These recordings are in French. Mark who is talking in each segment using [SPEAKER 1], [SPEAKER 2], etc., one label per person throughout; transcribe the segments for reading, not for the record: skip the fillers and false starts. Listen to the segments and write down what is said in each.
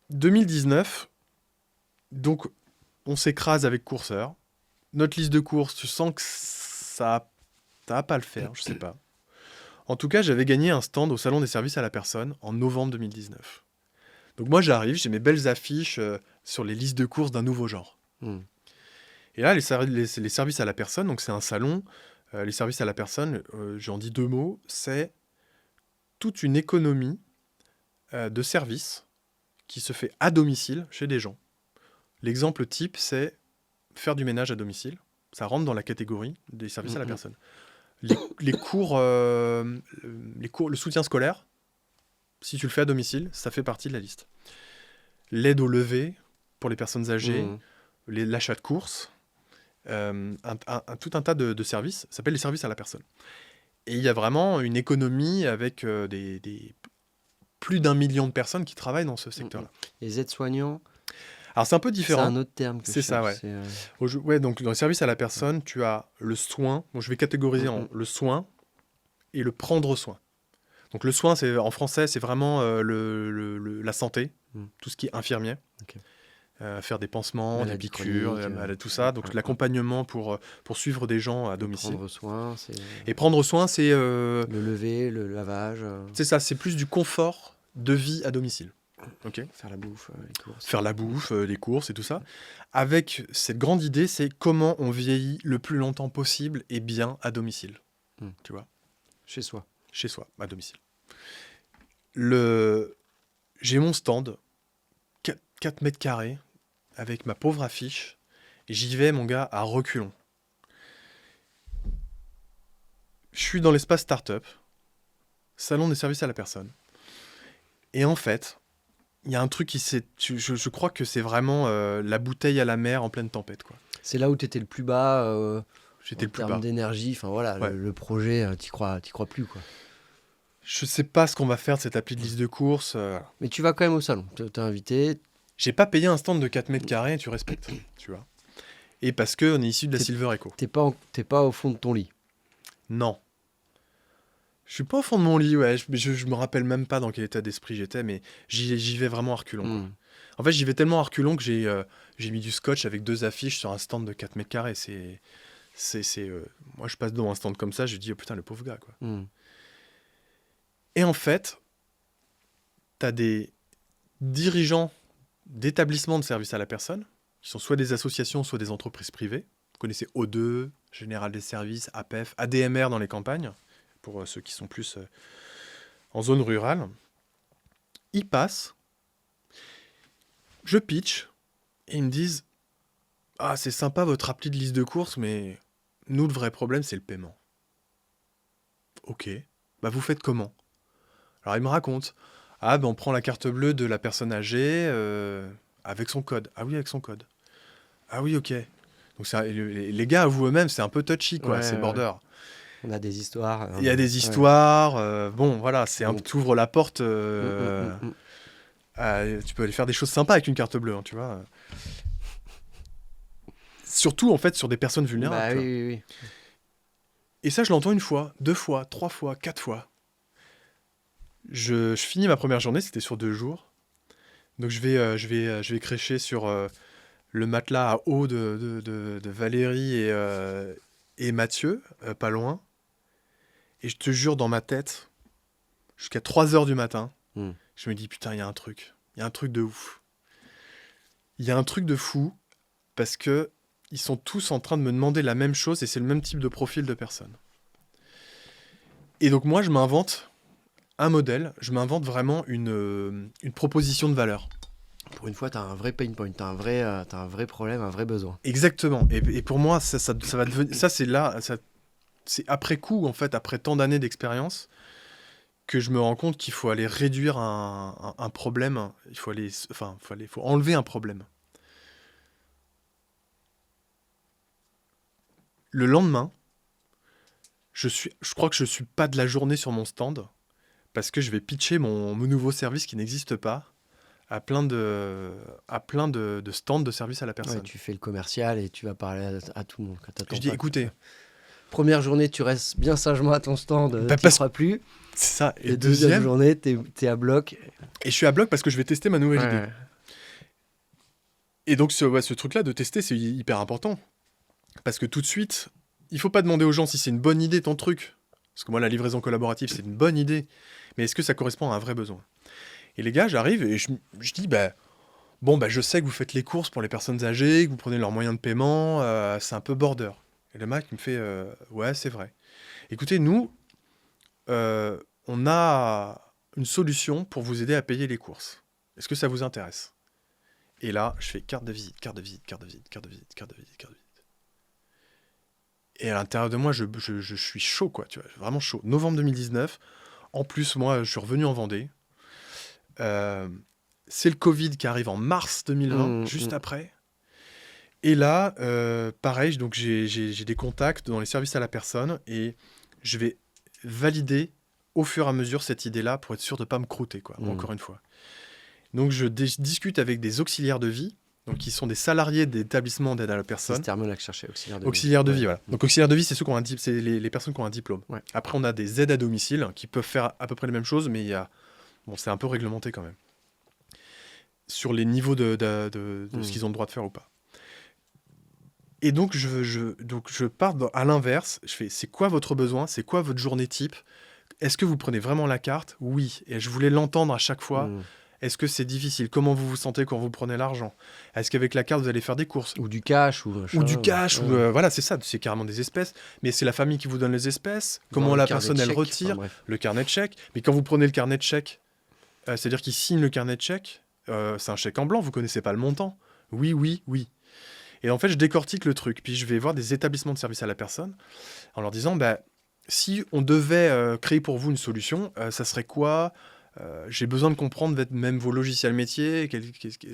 [SPEAKER 1] 2019, donc on s'écrase avec Courseur. Notre liste de courses, tu sens que ça va pas le faire, je sais pas. En tout cas, j'avais gagné un stand au Salon des services à la personne en novembre 2019. Donc moi, j'arrive, j'ai mes belles affiches sur les listes de courses d'un nouveau genre.
[SPEAKER 2] Hmm.
[SPEAKER 1] Et là, les services à la personne, donc c'est un salon, les services à la personne, j'en dis deux mots, c'est toute une économie de services qui se fait à domicile chez des gens. L'exemple type, c'est faire du ménage à domicile. Ça rentre dans la catégorie des services à la personne. Les cours, le soutien scolaire, si tu le fais à domicile, ça fait partie de la liste. L'aide au lever pour les personnes âgées, l'achat de courses, tout un tas de services, ça s'appelle les services à la personne. Et il y a vraiment une économie avec plus d'1 million de personnes qui travaillent dans ce secteur-là.
[SPEAKER 2] Les aides-soignants,
[SPEAKER 1] alors c'est un peu différent.
[SPEAKER 2] c'est un autre terme que
[SPEAKER 1] c'est ça, ouais. Ouais, donc dans les services à la personne, tu as le soin. Bon, je vais catégoriser en le soin et le prendre soin. Donc le soin, en français, c'est vraiment la santé, tout ce qui est infirmier.
[SPEAKER 2] Okay.
[SPEAKER 1] Faire des pansements, des piqûres, tout ça. Donc l'accompagnement pour suivre des gens à domicile.
[SPEAKER 2] Prendre soin,
[SPEAKER 1] et prendre soin, c'est...
[SPEAKER 2] le lever, le lavage.
[SPEAKER 1] C'est ça, c'est plus du confort de vie à domicile.
[SPEAKER 2] Okay. Faire la bouffe, les courses.
[SPEAKER 1] Faire la bouffe, les courses et tout ça. Avec cette grande idée, c'est comment on vieillit le plus longtemps possible et bien à domicile. Tu vois ?
[SPEAKER 2] Chez soi.
[SPEAKER 1] Chez soi, à domicile. J'ai mon stand, 4 mètres carrés, avec ma pauvre affiche. Et j'y vais, mon gars, à reculons. Je suis dans l'espace startup, salon des services à la personne. Et en fait... il y a un truc qui s'est... Je crois que c'est vraiment la bouteille à la mer en pleine tempête, quoi.
[SPEAKER 2] C'est là où tu étais le plus bas.
[SPEAKER 1] J'étais le plus bas.
[SPEAKER 2] En termes d'énergie, enfin voilà, ouais. le projet, t'y crois plus, quoi.
[SPEAKER 1] Je sais pas ce qu'on va faire de cette appli de liste de courses.
[SPEAKER 2] Mais tu vas quand même au salon, t'es invité.
[SPEAKER 1] J'ai pas payé un stand de 4 mètres carrés, tu respectes, tu vois. Et parce qu'on est issu de la Silver Echo.
[SPEAKER 2] T'es pas au fond de ton lit.
[SPEAKER 1] Non. Je suis pas au fond de mon lit, ouais. Je me rappelle même pas dans quel état d'esprit j'étais, mais j'y vais vraiment à reculons. En fait, j'y vais tellement à reculons que j'ai mis du scotch avec 2 affiches sur un stand de 4 mètres carrés. Moi, je passe devant un stand comme ça, je dis, oh putain, le pauvre gars, quoi. Et en fait, t'as des dirigeants d'établissements de services à la personne, qui sont soit des associations, soit des entreprises privées. Vous connaissez O2, Général des Services, APEF, ADMR dans les campagnes, pour ceux qui sont plus en zone rurale. Ils passent, je pitch, et ils me disent « Ah, c'est sympa votre appli de liste de courses, mais nous, le vrai problème, c'est le paiement. » Ok, bah vous faites comment ? Alors ils me racontent « Ah, ben on prend la carte bleue de la personne âgée avec son code. » Ah oui, avec son code. Ah oui, ok. Donc les gars, avouent eux-mêmes, c'est un peu touchy, quoi, c'est border.
[SPEAKER 2] On a des histoires.
[SPEAKER 1] Il y a des histoires. Bon, voilà, tu ouvres la porte. Tu peux aller faire des choses sympas avec une carte bleue, hein, tu vois. Surtout, en fait, sur des personnes vulnérables.
[SPEAKER 2] Bah, oui.
[SPEAKER 1] Et ça, je l'entends 1 fois, 2 fois, 3 fois, 4 fois. Je finis ma première journée, c'était sur 2 jours. Donc, je vais crécher sur le matelas à eau de Valérie et Mathieu, pas loin. Et je te jure, dans ma tête, jusqu'à 3h du matin, je me dis, putain, il y a un truc. Il y a un truc de ouf. Il y a un truc de fou, parce que ils sont tous en train de me demander la même chose, et c'est le même type de profil de personne. Et donc moi, je m'invente un modèle, je m'invente vraiment une proposition de valeur.
[SPEAKER 2] Pour une fois, tu as un vrai pain point, tu as un vrai problème, un vrai besoin.
[SPEAKER 1] Exactement. Et pour moi, ça va devenir... Ça, c'est après coup, en fait, après tant d'années d'expérience, que je me rends compte qu'il faut aller réduire un problème. Il faut enlever un problème. Le lendemain, je crois que je suis pas de la journée sur mon stand, parce que je vais pitcher mon nouveau service qui n'existe pas à plein de stands de service à la personne.
[SPEAKER 2] Ouais, tu fais le commercial et tu vas parler à tout le monde.
[SPEAKER 1] Je dis, écoutez...
[SPEAKER 2] Première journée, tu restes bien sagement à ton stand, tu ne crois plus.
[SPEAKER 1] C'est ça.
[SPEAKER 2] Et deuxième journée, tu es à bloc.
[SPEAKER 1] Et je suis à bloc parce que je vais tester ma nouvelle idée. Et donc, ce truc-là de tester, c'est hyper important. Parce que tout de suite, il faut pas demander aux gens si c'est une bonne idée ton truc. Parce que moi, la livraison collaborative, c'est une bonne idée. Mais est-ce que ça correspond à un vrai besoin? Et les gars, j'arrive et je dis, bon, je sais que vous faites les courses pour les personnes âgées, que vous prenez leurs moyens de paiement, c'est un peu border. Et le mec, il me fait, ouais, c'est vrai. Écoutez, nous, on a une solution pour vous aider à payer les courses. Est-ce que ça vous intéresse? Et là, je fais carte de visite, carte de visite, carte de visite, carte de visite, carte de visite, carte de visite. Et à l'intérieur de moi, je suis chaud, quoi, tu vois, vraiment chaud. Novembre 2019, en plus, moi, je suis revenu en Vendée. C'est le Covid qui arrive en mars 2020, juste après. Et là, pareil, donc j'ai des contacts dans les services à la personne et je vais valider au fur et à mesure cette idée-là pour être sûr de ne pas me croûter, quoi, encore une fois. Donc je discute avec des auxiliaires de vie, donc qui sont des salariés d'établissements d'aide à la personne.
[SPEAKER 2] C'est ce terme-là que je cherchais, auxiliaire de vie.
[SPEAKER 1] Auxiliaires de vie, voilà. Donc auxiliaires de vie, c'est ceux qui ont c'est les personnes qui ont un diplôme.
[SPEAKER 2] Ouais.
[SPEAKER 1] Après, on a des aides à domicile qui peuvent faire à peu près les mêmes choses, mais c'est un peu réglementé quand même. Sur les niveaux de ce qu'ils ont le droit de faire ou pas. Et donc, je pars à l'inverse. Je fais, c'est quoi votre besoin? C'est quoi votre journée type? Est-ce que vous prenez vraiment la carte? Oui. Et je voulais l'entendre à chaque fois. Est-ce que c'est difficile? Comment vous vous sentez quand vous prenez l'argent? Est-ce qu'avec la carte, vous allez faire des courses?
[SPEAKER 2] Ou du cash.
[SPEAKER 1] Ou du cash. Voilà, c'est ça. C'est carrément des espèces. Mais c'est la famille qui vous donne les espèces. Comment la personne, elle retire le carnet de chèque. Mais quand vous prenez le carnet de chèque, c'est-à-dire qu'il signe le carnet de chèque, c'est un chèque en blanc. Vous connaissez pas le montant. Oui, oui, oui. Et en fait, je décortique le truc. Puis je vais voir des établissements de service à la personne en leur disant, si on devait créer pour vous une solution, ça serait quoi? J'ai besoin de comprendre même vos logiciels métiers.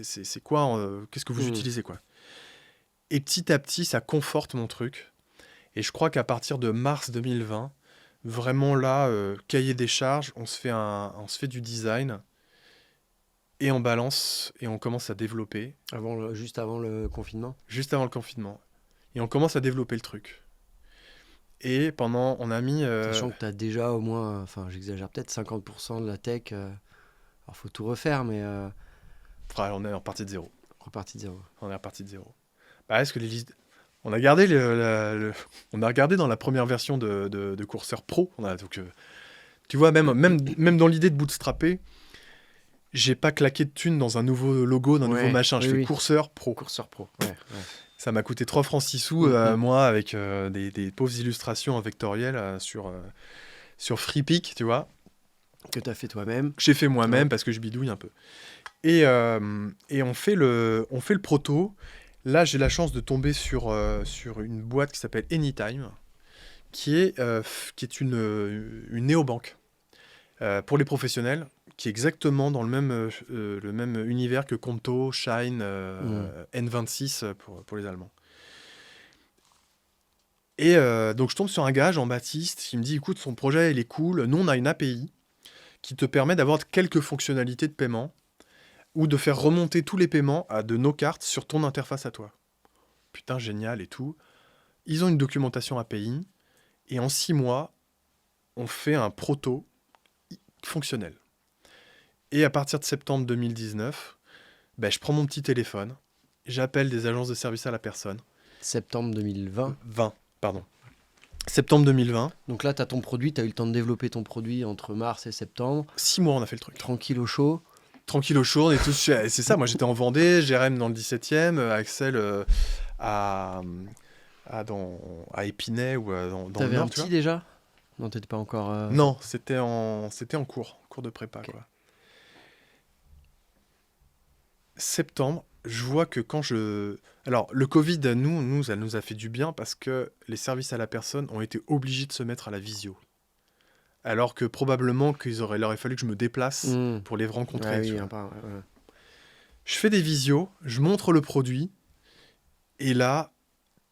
[SPEAKER 1] C'est quoi? Qu'est-ce que vous utilisez, quoi? Et petit à petit, ça conforte mon truc. Et je crois qu'à partir de mars 2020, vraiment là, cahier des charges, on se fait du design. Et on balance et on commence à développer.
[SPEAKER 2] Juste avant le confinement?
[SPEAKER 1] Juste avant le confinement. Et on commence à développer le truc. Et on a mis...
[SPEAKER 2] Sachant que tu as déjà au moins, enfin j'exagère peut-être, 50% de la tech. Alors faut tout refaire, mais...
[SPEAKER 1] on est reparti de zéro. On est reparti de zéro. Est-ce que les listes... On a gardé on a regardé dans la première version de Courseur Pro. Donc, tu vois, même dans l'idée de bootstrapper, j'ai pas claqué de thunes dans un nouveau logo, d'un nouveau machin. Je fais Courseur Pro.
[SPEAKER 2] Courseur Pro, ouais.
[SPEAKER 1] Ça m'a coûté 3 francs 6 sous, moi, avec des pauvres illustrations vectorielles sur FreePic, tu vois.
[SPEAKER 2] Que tu as fait toi-même.
[SPEAKER 1] J'ai fait moi-même parce que je bidouille un peu. Et on fait le proto. Là, j'ai la chance de tomber sur une boîte qui s'appelle Anytime, qui est une néobanque pour les professionnels, qui est exactement dans le même univers que Conto, Shine, N26 pour les Allemands. Et donc je tombe sur un gars, Jean-Baptiste, qui me dit, écoute, son projet, il est cool. Nous, on a une API qui te permet d'avoir quelques fonctionnalités de paiement ou de faire remonter tous les paiements de nos cartes sur ton interface à toi. Putain, génial et tout. Ils ont une documentation API et en 6 mois, on fait un proto fonctionnel. Et à partir de septembre 2019, je prends mon petit téléphone, j'appelle des agences de service à la personne.
[SPEAKER 2] Septembre 2020
[SPEAKER 1] Septembre 2020.
[SPEAKER 2] Donc là, tu as ton produit, tu as eu le temps de développer ton produit entre mars et septembre.
[SPEAKER 1] 6 mois, on a fait le truc.
[SPEAKER 2] Tranquille au chaud.
[SPEAKER 1] Tranquille au chaud, on est tous... C'est ça, moi j'étais en Vendée, Jérém dans le 17e, Axel à Épinay ou dans le Nord.
[SPEAKER 2] T'avais un petit déjà? Non, t'étais pas encore...
[SPEAKER 1] Non, c'était en cours de prépa, okay. Quoi. Septembre, je vois que Alors, le Covid, nous, ça nous a fait du bien parce que les services à la personne ont été obligés de se mettre à la visio. Alors que probablement il aurait fallu que je me déplace pour les rencontrer.
[SPEAKER 2] Ouais.
[SPEAKER 1] Je fais des visios, je montre le produit, et là,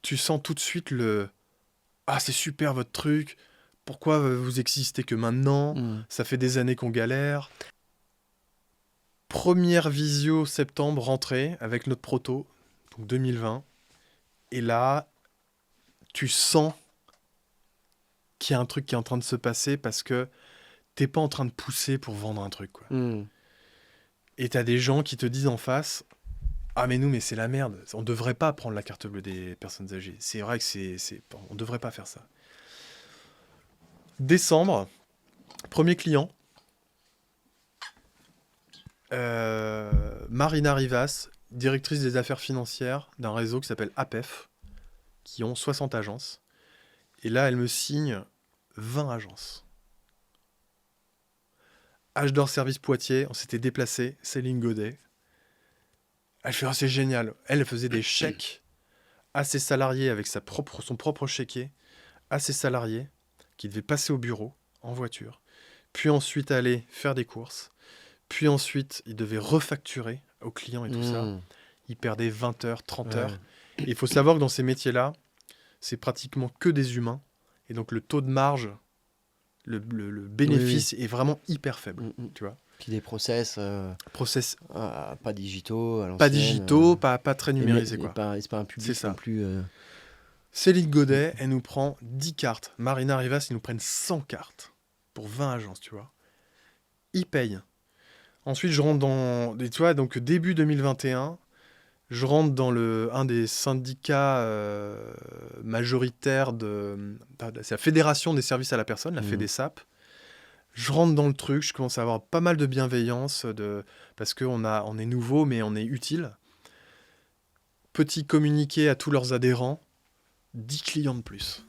[SPEAKER 1] tu sens tout de suite « Ah, c'est super votre truc, pourquoi vous existez que maintenant? Ça fait des années qu'on galère. » Première visio septembre, rentrée, avec notre proto, donc 2020. Et là, tu sens qu'il y a un truc qui est en train de se passer parce que t'es pas en train de pousser pour vendre un truc, quoi. Et t'as des gens qui te disent en face, Ah mais nous, mais c'est la merde. On devrait pas prendre la carte bleue des personnes âgées. C'est vrai que on devrait pas faire ça. Décembre, premier client, Marina Rivas, directrice des affaires financières d'un réseau qui s'appelle APEF, qui ont 60 agences. Et là, elle me signe 20 agences. H d'or Service Poitiers, on s'était déplacé, Céline Godet. Elle fait, oh, c'est génial. Elle faisait des chèques à ses salariés avec son propre chéquier, à ses salariés qui devaient passer au bureau en voiture, puis ensuite aller faire des courses, puis ensuite ils devaient refacturer aux clients et tout ça.
[SPEAKER 2] Mmh.
[SPEAKER 1] Ils perdaient 20 heures, 30 heures.
[SPEAKER 2] Ouais.
[SPEAKER 1] Et il faut savoir que dans ces métiers-là, c'est pratiquement que des humains. Et donc le taux de marge, le
[SPEAKER 2] Oui, oui.
[SPEAKER 1] bénéfice est vraiment hyper faible.
[SPEAKER 2] Mm, mm.
[SPEAKER 1] Tu vois.
[SPEAKER 2] Puis des process
[SPEAKER 1] Process
[SPEAKER 2] pas digitaux à
[SPEAKER 1] pas
[SPEAKER 2] l'ancienne.
[SPEAKER 1] digitaux, pas très numérisés,
[SPEAKER 2] Et
[SPEAKER 1] quoi.
[SPEAKER 2] c'est pas un public
[SPEAKER 1] C'est ça.
[SPEAKER 2] non plus.
[SPEAKER 1] Céline Godet, elle nous prend 10 cartes. Marina Rivas, ils nous prennent 100 cartes pour 20 agences, tu vois. Ils payent. Ensuite, je rentre dans... Tu vois, donc début 2021, je rentre dans un des syndicats majoritaires c'est la Fédération des services à la personne, la
[SPEAKER 2] Mhm.
[SPEAKER 1] FEDESAP. Je rentre dans le truc, je commence à avoir pas mal de bienveillance, parce qu'on est nouveau, mais on est utile. Petit communiqué à tous leurs adhérents, 10 clients de plus.